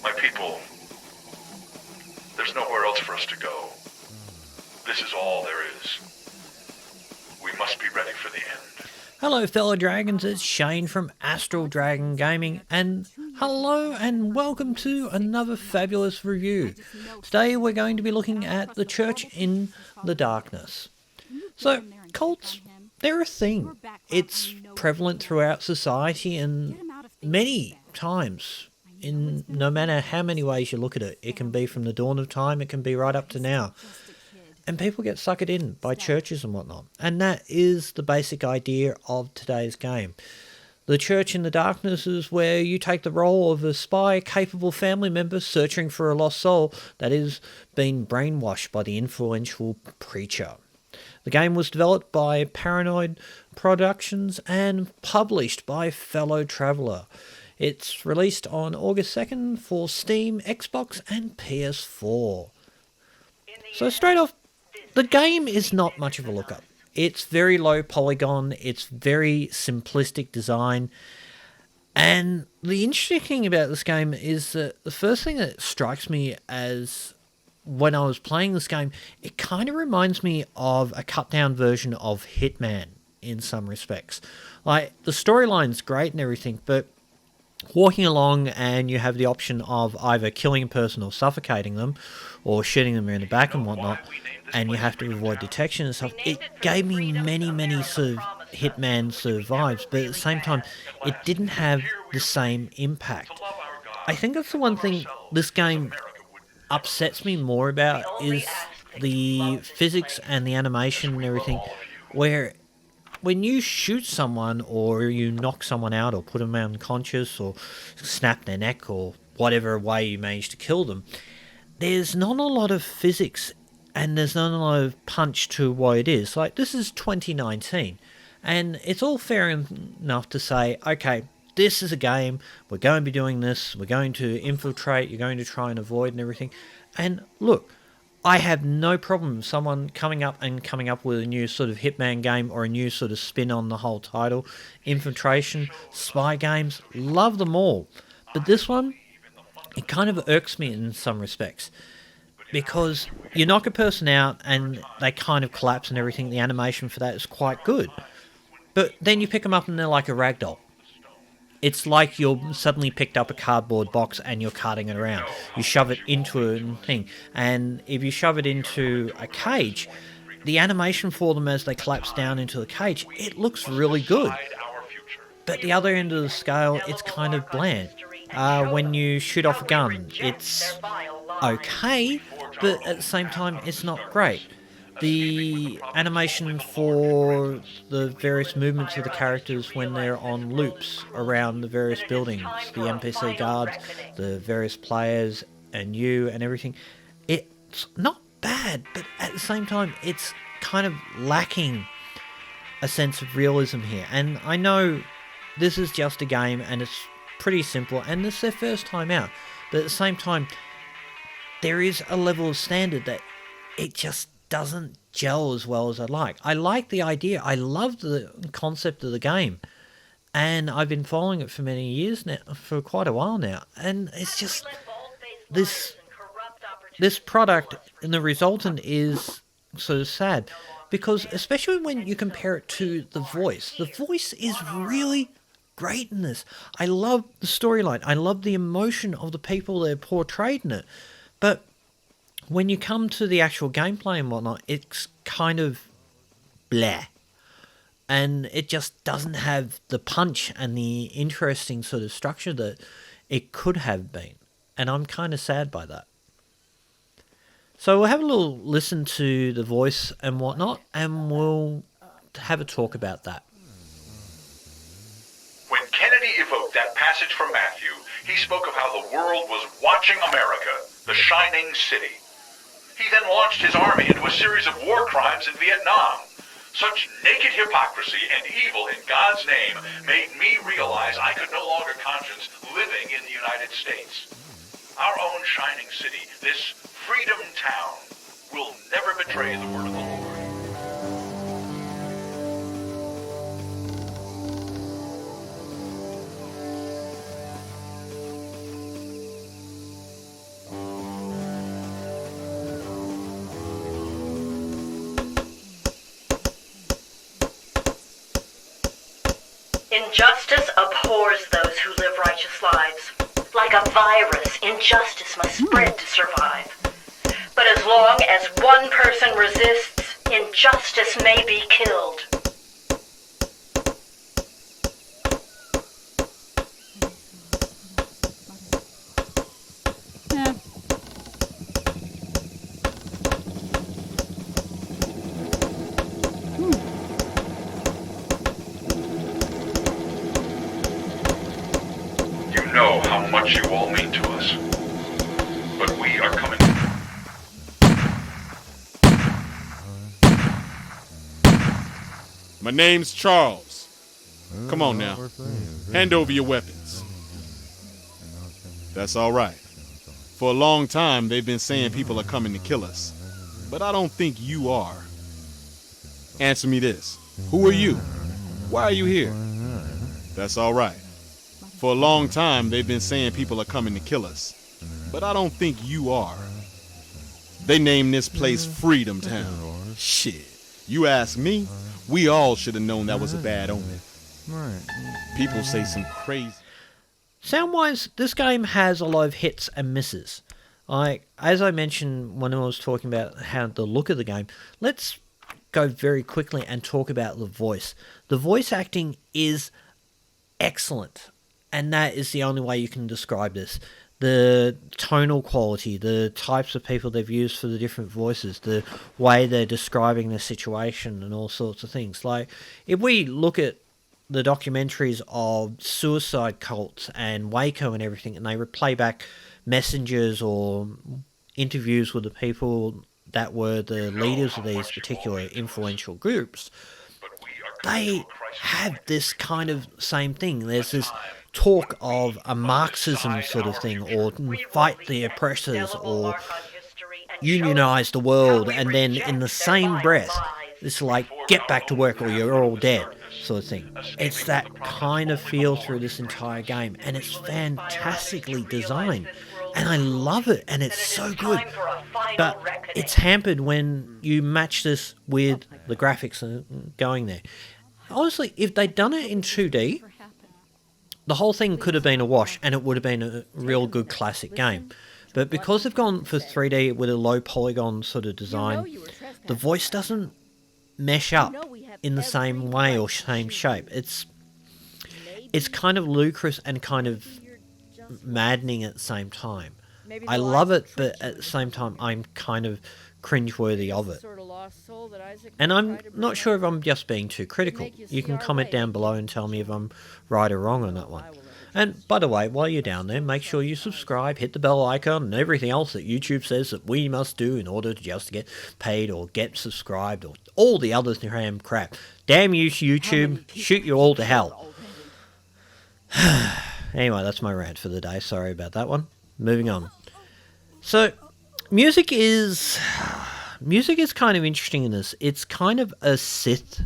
My people, there's nowhere else for us to go. This is all there is. We must be ready for the end. Hello fellow dragons, it's Shane from Astral Dragon Gaming, and hello and welcome to another fabulous review. Today we're going to be looking at The Church in the Darkness. So, cults, they're a thing. It's prevalent throughout society and many times, in no matter how many ways you look at it. It can be from the dawn of time, it can be right up to now. And people get suckered in by churches and whatnot. And that is the basic idea of today's game. The Church in the Darkness is where you take the role of a spy, capable family member searching for a lost soul that is being brainwashed by the influential preacher. The game was developed by Paranoid Productions and published by Fellow Traveller. It's released on August 2nd for Steam, Xbox and PS4. So straight off, the game is not much of a lookup. It's very low polygon, it's very simplistic design, and the interesting thing about this game is that the first thing that strikes me as when I was playing this game, it kind of reminds me of a cut-down version of Hitman in some respects. Like, the storyline's great and everything, but walking along and you have the option of either killing a person or suffocating them, or shooting them in the back and whatnot, and you have to avoid detection and stuff. It gave me many sort of Hitman sort of vibes, but at the same time, it didn't have the same impact. I think that's the one thing this game upsets me more about, is the physics and the animation and everything, where when you shoot someone or you knock someone out or put them unconscious or snap their neck or whatever way you manage to kill them, there's not a lot of physics and there's not a lot of punch to what it is. Like, this is 2019 and it's all fair enough to say, okay, this is a game, we're going to be doing this, we're going to infiltrate, you're going to try and avoid and everything. And look, I have no problem with someone coming up with a new sort of Hitman game or a new sort of spin on the whole title. Infiltration, spy games, love them all. But this one, it kind of irks me in some respects, because you knock a person out and they kind of collapse and everything. The animation for that is quite good. But then you pick them up and they're like a ragdoll. It's like you're suddenly picked up a cardboard box and you're carting it around. You shove it into a thing. And if you shove it into a cage, the animation for them as they collapse down into the cage, it looks really good. But the other end of the scale, it's kind of bland. When you shoot off a gun, it's okay, but at the same time, it's not great. The animation for the various movements of the characters when they're on loops around the various buildings, the NPC guards, the various players, and you and everything, it's not bad, but at the same time, it's kind of lacking a sense of realism here. And I know this is just a game and it's pretty simple and this is their first time out, but at the same time, there is a level of standard that it just doesn't gel as well as I'd like. I like the idea. I love the concept of the game. And I've been following it for many years now, for quite a while now. And it's just, this product and the resultant is sort of sad. Because especially when you compare it to the voice is really great in this. I love the storyline. I love the emotion of the people that are portrayed in it. But when you come to the actual gameplay and whatnot, it's kind of blah. And it just doesn't have the punch and the interesting sort of structure that it could have been. And I'm kind of sad by that. So we'll have a little listen to the voice and whatnot, and we'll have a talk about that. When Kennedy evoked that passage from Matthew, he spoke of how the world was watching America, the shining city. He then launched his army into a series of war crimes in Vietnam. Such naked hypocrisy and evil in God's name made me realize I could no longer conscience living in the United States. Our own shining city, this freedom town, will never betray the word of the Lord. Injustice abhors those who live righteous lives. Like a virus, injustice must spread to survive. But as long as one person resists, injustice may be killed. You know how much you all mean to us. But we are coming. My name's Charles. Come on now. Hand over your weapons. That's all right. For a long time, they've been saying people are coming to kill us. But I don't think you are. Answer me this. Who are you? Why are you here? That's all right. For a long time, they've been saying people are coming to kill us. But I don't think you are. They named this place Freedom Town. Shit. You ask me, we all should have known that was a bad omen. People say some crazy... Sound-wise, this game has a lot of hits and misses. As I mentioned when I was talking about how the look of the game, let's go very quickly and talk about the voice. The voice acting is excellent, and that is the only way you can describe this. The tonal quality, the types of people they've used for the different voices, the way they're describing the situation and all sorts of things. Like, if we look at the documentaries of suicide cults and Waco and everything, and they play back messengers or interviews with the people that were the leaders of these particular influential groups, they have this kind of same thing. There's this talk of a Marxism sort of thing, or fight the oppressors, or unionize the world, and then in the same breath, it's like, get back to work or you're all dead, sort of thing. It's that kind of feel through this entire game, and it's fantastically designed, and I love it, and it's so good. But it's hampered when you match this with the graphics going there. Honestly, if they'd done it in 2D, the whole thing could have been a wash, and it would have been a real good classic game. But because they've gone for 3D with a low polygon sort of design, the voice doesn't mesh up in the same way or same shape. It's kind of ludicrous and kind of maddening at the same time. I love it, but at the same time, I'm kind of cringeworthy of it. And I'm not sure if I'm just being too critical. You can comment down below and tell me if I'm right or wrong on that one. And by the way, while you're down there, make sure you subscribe, hit the bell icon, and everything else that YouTube says that we must do in order to just get paid or get subscribed or all the other damn crap. Damn you, YouTube. Shoot you all to hell. Anyway, that's my rant for the day. Sorry about that one. Moving on. So, music is kind of interesting in this. It's kind of a Sith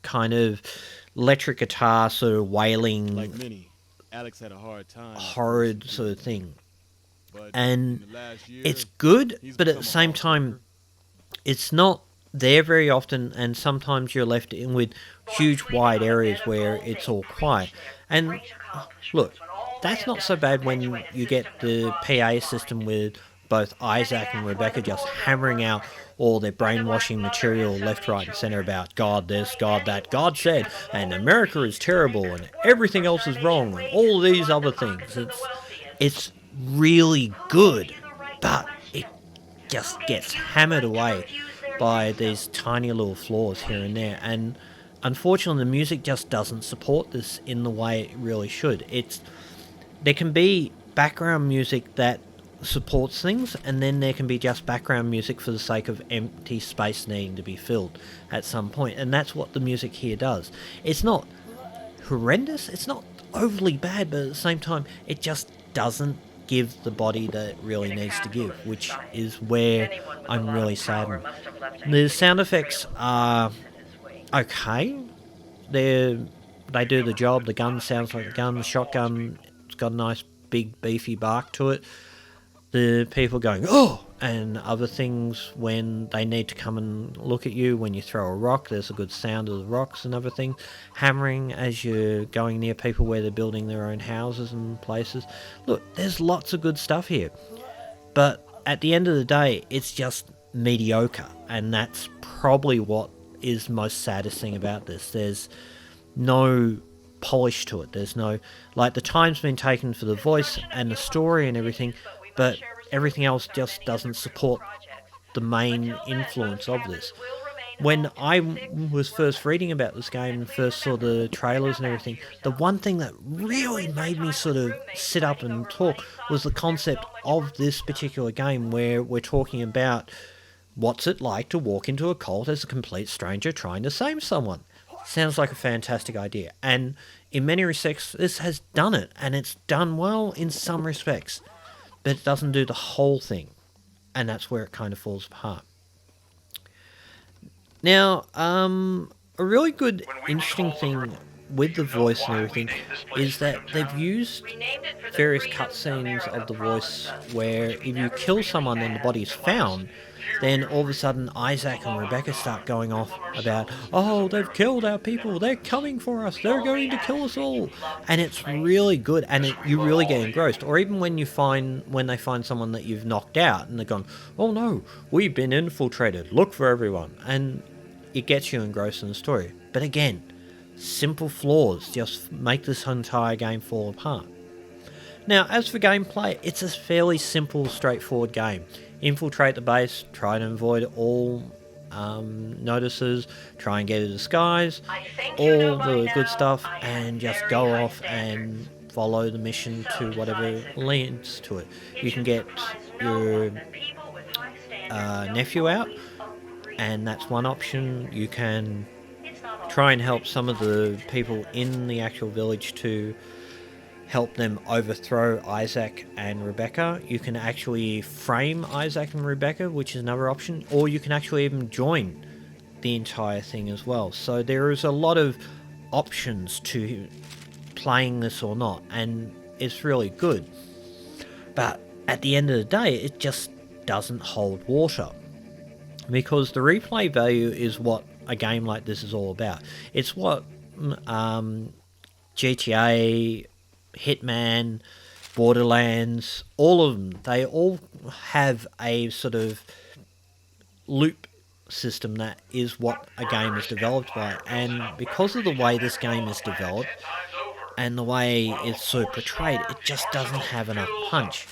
kind of electric guitar sort of wailing, Like many, Alex had a hard time. horrid sort of thing. But And in the last year, it's good, he's but at the become a same hard time, it's not there very often, and sometimes you're left in with huge wide areas where it's all quiet. And look, that's not so bad when you get the PA system with both Isaac and Rebecca just hammering out all their brainwashing material left, right, and center about God this, God that, God said, and America is terrible, and everything else is wrong, and all these other things. It's really good, but it just gets hammered away by these tiny little flaws here and there, and unfortunately the music just doesn't support this in the way it really should. There can be background music that supports things, and then there can be just background music for the sake of empty space needing to be filled at some point, and that's what the music here does. It's not horrendous, it's not overly bad, but at the same time it just doesn't give the body that it really needs to give, which is where I'm really saddened. The sound effects are okay. They do the job. The gun sounds like a gun. The shotgun, it's got a nice big beefy bark to it. the people going, oh, and other things when they need to come and look at you. When you throw a rock, there's a good sound of the rocks and other things. Hammering as you're going near people where they're building their own houses and places. Look, there's lots of good stuff here. But at the end of the day, it's just mediocre. And that's probably what is most saddest thing about this. There's no polish to it. There's no, like, the time's been taken for the voice and the story and everything, but everything else just doesn't support the main influence of this. When I was first reading about this game and first saw the trailers and everything, the one thing that really made me sort of sit up and talk was the concept of this particular game, where we're talking about what's it like to walk into a cult as a complete stranger trying to save someone. Sounds like a fantastic idea, and in many respects this has done it, and it's done well in some respects, but it doesn't do the whole thing, and that's where it kind of falls apart. Now, a really good, interesting thing with the voice and everything is that they've used various cutscenes of the voice where if you kill someone and the body's found, then all of a sudden Isaac and Rebecca start going off about, oh, they've killed our people, they're coming for us, they're going to kill us all. And it's really good, and you really get engrossed. Or even when they find someone that you've knocked out and they're gone, oh no, we've been infiltrated, look for everyone. And it gets you engrossed in the story. But again, simple flaws just make this entire game fall apart. Now, as for gameplay, it's a fairly simple, straightforward game. Infiltrate the base, try to avoid all notices, try and get a disguise, all the good stuff, and just go off and follow the mission to whatever leads to it. You can get your nephew out, and that's one option. You can try and help some of the people in the actual village to help them overthrow Isaac and Rebecca. You can actually frame Isaac and Rebecca, which is another option, or you can actually even join the entire thing as well. So there is a lot of options to playing this or not, and it's really good. But at the end of the day, it just doesn't hold water, because the replay value is what a game like this is all about. It's what GTA, Hitman, Borderlands, all of them, they all have a sort of loop system that is what a game is developed by. And because of the way this game is developed and the way it's so portrayed, it just doesn't have enough punch,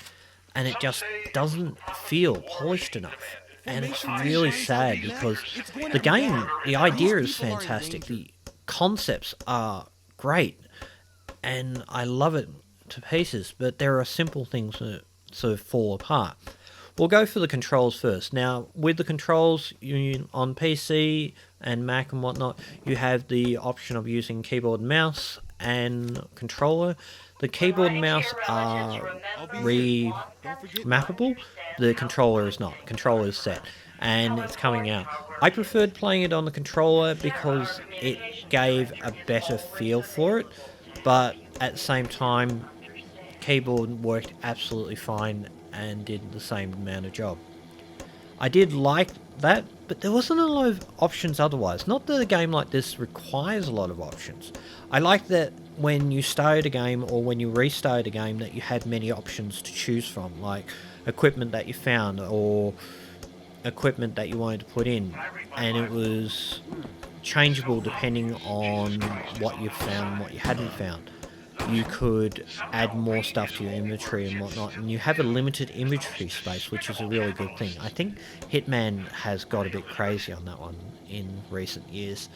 and it just doesn't feel polished enough. And it's really sad, because the game, the idea is fantastic, the concepts are great, and I love it to pieces, but there are simple things that sort of fall apart. We'll go for the controls first. Now, with the controls on PC and Mac and whatnot, you have the option of using keyboard and mouse and controller. The keyboard and mouse are remappable. The controller is not. Controller is set, and it's coming out. I preferred playing it on the controller because it gave a better feel for it, but at the same time, keyboard worked absolutely fine and did the same amount of job. I did like that, but there wasn't a lot of options otherwise. Not that a game like this requires a lot of options. I like that when you started a game or when you restarted a game that you had many options to choose from, like equipment that you found or equipment that you wanted to put in, and it was changeable depending on what you found and what you hadn't found. You could add more stuff to your inventory and whatnot, and you have a limited inventory space, which is a really good thing. I think Hitman has got a bit crazy on that one in recent years.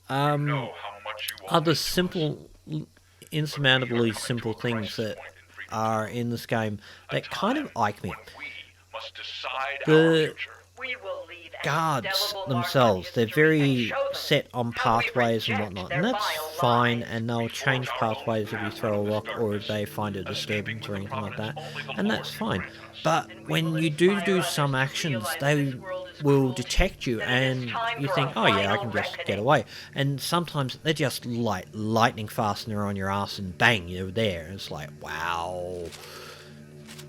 Other simple, insurmountably simple things that are in this game that kind of like me. The guards themselves, they're very set on pathways and whatnot, and that's fine, and they'll change pathways if you throw a rock or if they find a disturbance or anything like that, and that's fine. But when you do some actions, they will detect you and you think, oh yeah, I can just get away, and sometimes they're just lightning fast and they're on your ass and bang, you're there. It's like, wow.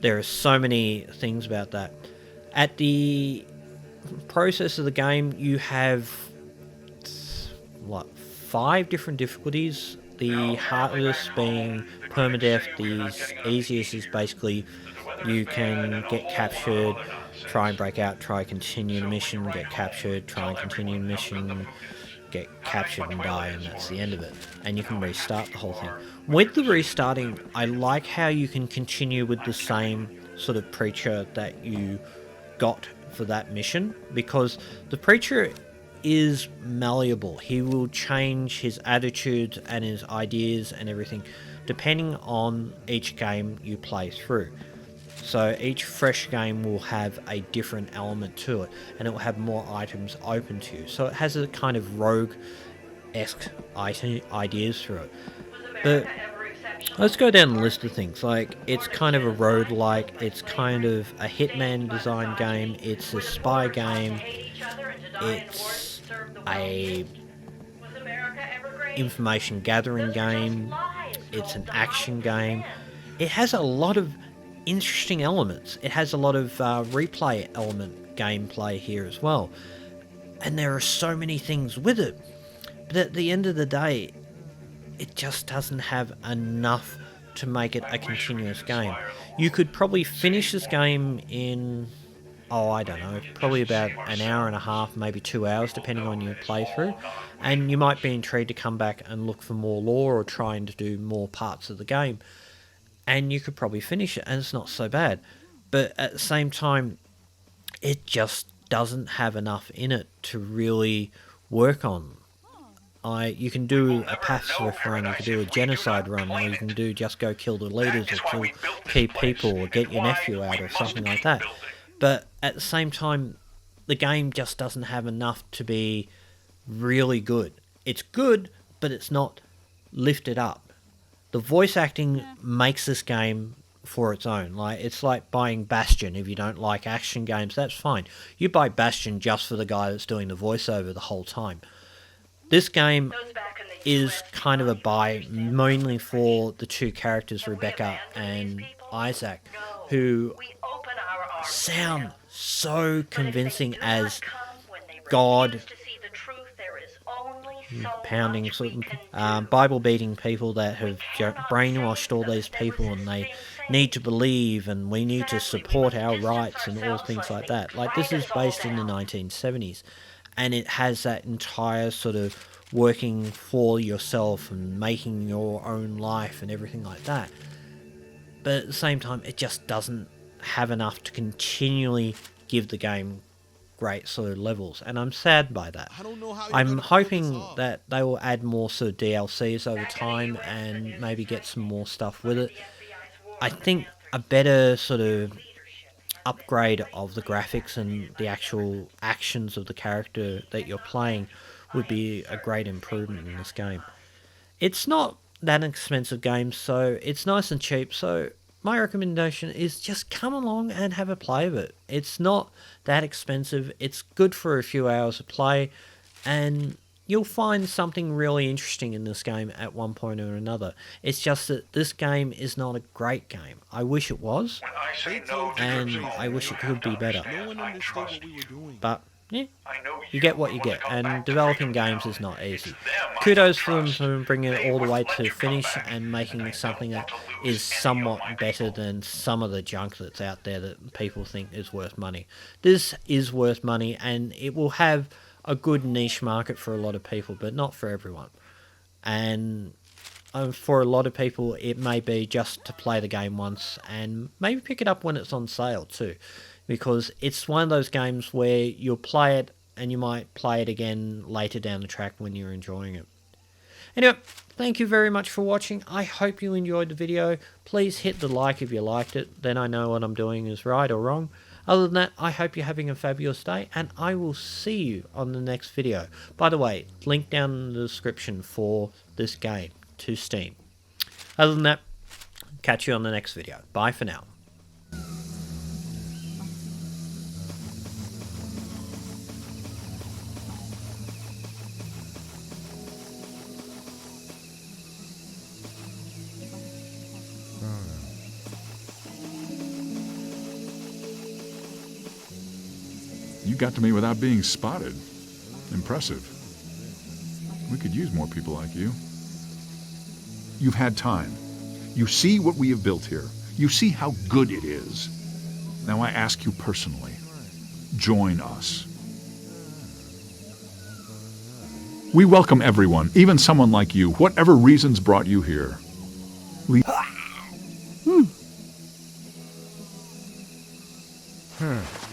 There are so many things about that. At the process of the game, you have, what, 5 different difficulties. The hardest being permadeath, the easiest is basically you can get captured, try and break out, try continue the mission, get captured, try and continue the mission, get captured and die, and that's the end of it. And you can restart the whole thing. With the restarting, I like how you can continue with the same sort of preacher that you got for that mission, because the preacher is malleable. He will change his attitudes and his ideas and everything depending on each game you play through. So each fresh game will have a different element to it, and it will have more items open to you. So it has a kind of rogue-esque ideas through it. But let's go down the list of things. Like, it's kind of a roguelike, it's kind of a Hitman design game, it's a spy game, it's a information gathering game, it's an action game. It has a lot of interesting elements. It has a lot of replay element gameplay here as well. And there are so many things with it. But at the end of the day, it just doesn't have enough to make it a continuous game. You could probably finish this game in, I don't know, probably about an hour and a half, maybe 2 hours, depending on your playthrough. And you might be intrigued to come back and look for more lore or trying to do more parts of the game. And you could probably finish it, and it's not so bad. But at the same time, it just doesn't have enough in it to really work on. You can do a pacifist run, you can do a genocide run, or you can do just go kill the leaders or kill key people or get your nephew out or something like that. But at the same time, the game just doesn't have enough to be really good. It's good, but it's not lifted up. The voice acting makes this game for its own. Like, it's like buying Bastion. If you don't like action games, that's fine. You buy Bastion just for the guy that's doing the voiceover the whole time. This game is kind of a buy mainly for the two characters, Rebecca and Isaac, who sound so convincing as God pounding, sort of, Bible-beating people that have brainwashed all these people, and they need to believe, and we need to support our rights and all things like that. Like, this is based in the 1970s, and it has that entire sort of working for yourself and making your own life and everything like that. But at the same time, it just doesn't have enough to continually give the game great sort of levels, and I'm sad by that. I'm hoping that they will add more sort of DLCs over time and maybe get some more stuff with it. I think a better sort of upgrade of the graphics and the actual actions of the character that you're playing would be a great improvement in this game. It's not that expensive game, so it's nice and cheap, so my recommendation is just come along and have a play of it. It's not that expensive, it's good for a few hours of play, and you'll find something really interesting in this game at one point or another. It's just that this game is not a great game. I wish it was, and I wish it could be better. But yeah, you get what you get, and developing games is not easy. Kudos for them for bringing it all the way to finish and making something that is somewhat better than some of the junk that's out there that people think is worth money. This is worth money, and it will have a good niche market for a lot of people, but not for everyone. And for a lot of people, it may be just to play the game once and maybe pick it up when it's on sale too. Because it's one of those games where you'll play it and you might play it again later down the track when you're enjoying it. Anyway, thank you very much for watching. I hope you enjoyed the video. Please hit the like if you liked it. Then I know what I'm doing is right or wrong. Other than that, I hope you're having a fabulous day, and I will see you on the next video. By the way, link down in the description for this game to Steam. Other than that, catch you on the next video. Bye for now. You got to me without being spotted. Impressive. We could use more people like you. You've had time. You see what we have built here. You see how good it is. Now I ask you personally, join us. We welcome everyone, even someone like you, whatever reasons brought you here. Hmm.